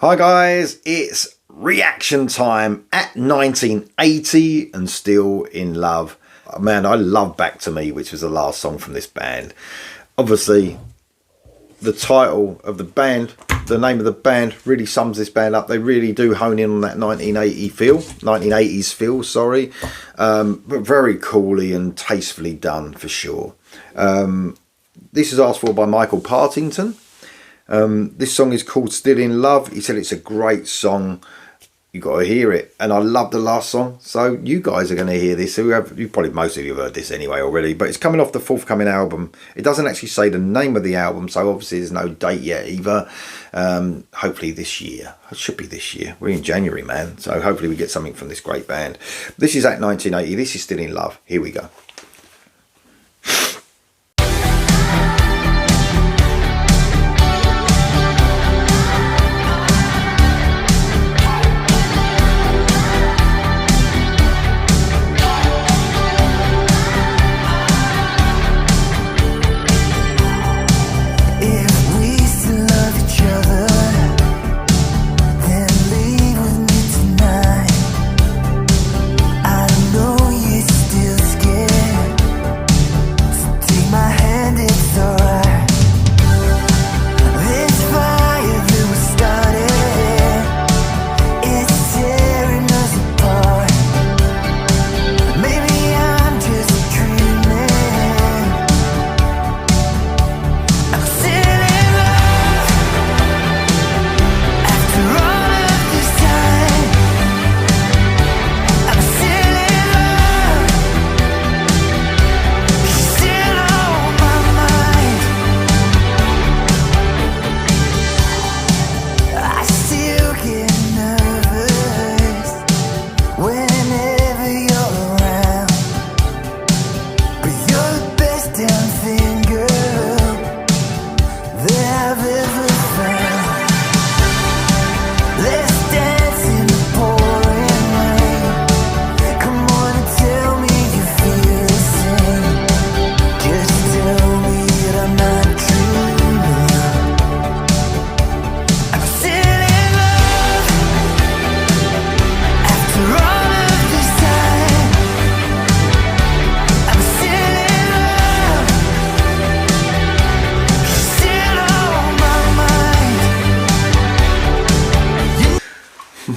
Hi guys, it's reaction time at 1980 and Still in Love. Man, I love Back to Me, which was the last song from this band. Obviously, the title of the band, the name of the band really sums this band up. They really do hone in on that 1980s feel, sorry. But very coolly and tastefully done for sure. This is asked for by Michael Partington. This song is called Still in Love. He said it's a great song. You got to hear it, and I love the last song. So you guys are going to hear this. Most of you have heard this anyway already, but it's coming off the forthcoming album. It doesn't actually say the name of the album, so obviously there's no date yet either. Hopefully this year. It should be this year. We're in January, man. So hopefully we get something from this great band. This is at 1980. This is Still in Love. Here we go.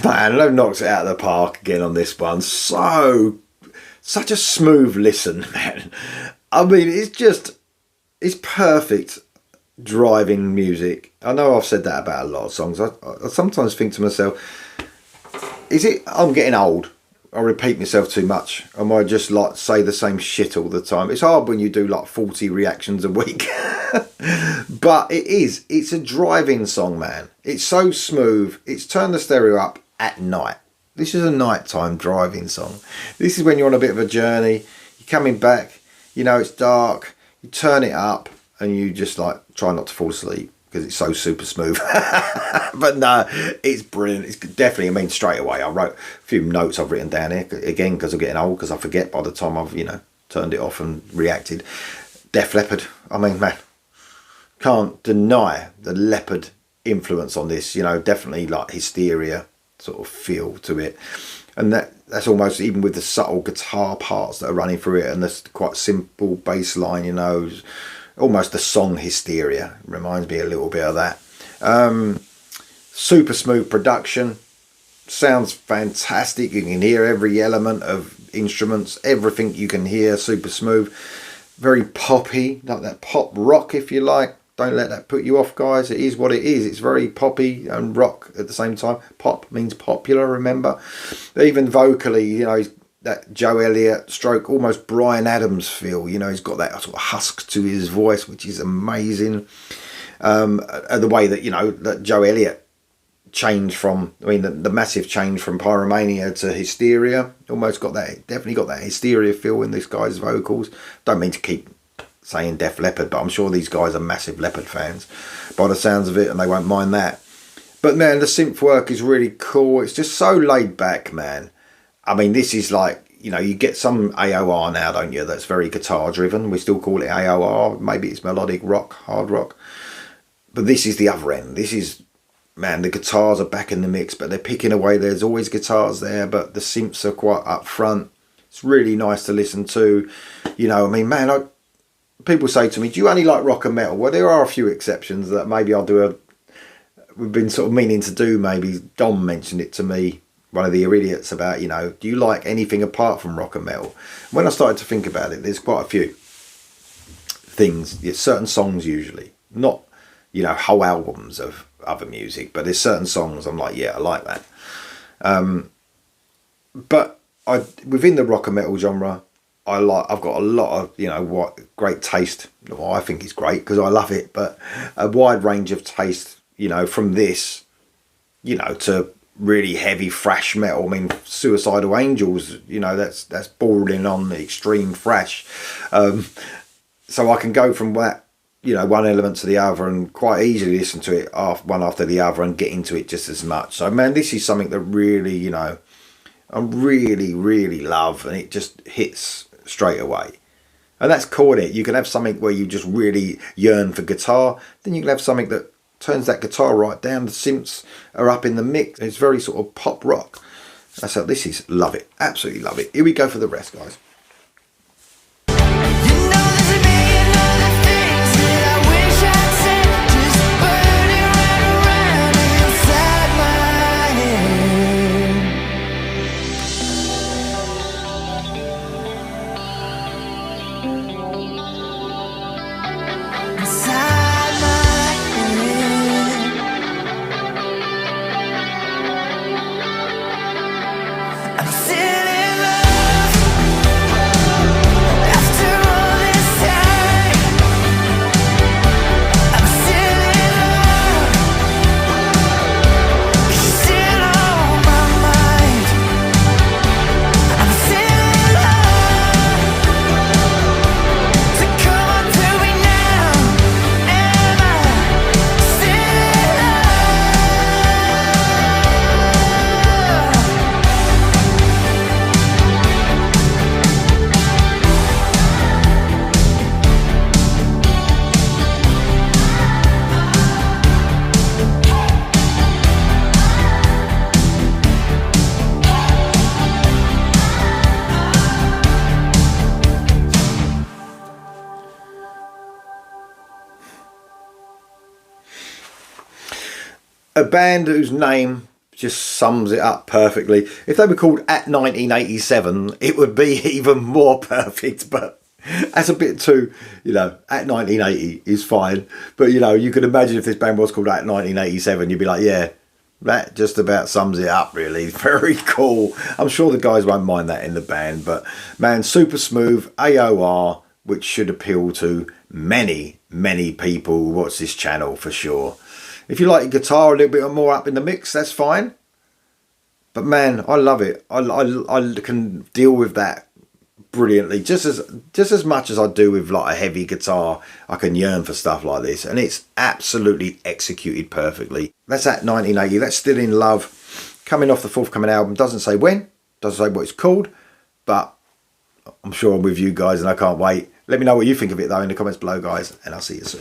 Man, they've knocked it out of the park again on this one. Such a smooth listen, man. I mean, it's perfect driving music. I know I've said that about a lot of songs. I sometimes think to myself, is it I'm getting old? I repeat myself too much. Am I just like say the same shit all the time? It's hard when you do like 40 reactions a week. But it's a driving song, man. It's so smooth. It's turned the stereo up at night. This is a nighttime driving song. This is when you're on a bit of a journey. You're coming back, you know it's dark. You turn it up and you just like try not to fall asleep because it's so super smooth. But no, it's brilliant. It's definitely, I mean, straight away I wrote a few notes I've written down here again because I'm getting old, because I forget by the time I've turned it off and reacted. Def Leppard, I mean, man, can't deny the Leppard influence on this. Definitely like Hysteria sort of feel to it, and that's almost even with the subtle guitar parts that are running through it and this quite simple bass line, almost the song Hysteria reminds me a little bit of that. Super smooth production, sounds fantastic. You can hear every element of instruments, everything you can hear, super smooth, very poppy, like that pop rock if you like. Don't let that put you off, guys. It is what it is. It's very poppy and rock at the same time. Pop means popular, remember? Even vocally, that Joe Elliott stroke, almost Bryan Adams feel. He's got that sort of husk to his voice, which is amazing. The way that, that Joe Elliott changed from, the massive change from Pyromania to Hysteria. Almost got that, definitely got that Hysteria feel in this guy's vocals. Don't mean to keep saying Def Leppard, but I'm sure these guys are massive Leppard fans by the sounds of it, and they won't mind that. But man, the synth work is really cool. It's just so laid back, man. I mean, this is like, you get some AOR now, don't you, that's very guitar driven. We still call it AOR. Maybe it's melodic rock, hard rock. But this is the other end. This is man, the guitars are back in the mix, but they're picking away. There's always guitars there, but the synths are quite up front. It's really nice to listen to. You know, I mean, man, people say to me, do you only like rock and metal? Well, there are a few exceptions that maybe I'll do we've been sort of meaning to do. Maybe Dom mentioned it to me, one of the idiots, about, you know, do you like anything apart from rock and metal? When I started to think about it, there's quite a few things, certain songs usually, not, you know, whole albums of other music, but there's certain songs I'm like, yeah, I like that. But within the rock and metal genre, I've got a lot of, you know, what great taste. Well, I think it's great because I love it, but a wide range of taste, you know, from this, you know, to really heavy thrash metal. I mean, Suicidal Angels, you know, that's bordering on the extreme thrash. So I can go from that, you know, one element to the other and quite easily listen to it one after the other and get into it just as much. So, man, this is something that really, you know, I really, really love, and it just hits straight away. And that's cool, isn't it? You can have something where you just really yearn for guitar, then you can have something that turns that guitar right down, the synths are up in the mix. It's very sort of pop rock. That's how this is. Love it. Absolutely love it. Here we go for the rest, guys. A band whose name just sums it up perfectly. If they were called At 1987, it would be even more perfect, but that's a bit too, you know, At 1980 is fine. But, you know, you could imagine if this band was called At 1987, you'd be like, yeah, that just about sums it up, really. Very cool. I'm sure the guys won't mind that in the band, but, man, super smooth, AOR, which should appeal to many, many people who watch this channel for sure. If you like your guitar a little bit more up in the mix, that's fine. But man, I love it. I can deal with that brilliantly. Just as much as I do with like a heavy guitar, I can yearn for stuff like this. And it's absolutely executed perfectly. That's At 1980. That's Still in Love. Coming off the forthcoming album. Doesn't say when. Doesn't say what it's called. But I'm sure I'm with you guys and I can't wait. Let me know what you think of it though in the comments below, guys. And I'll see you soon.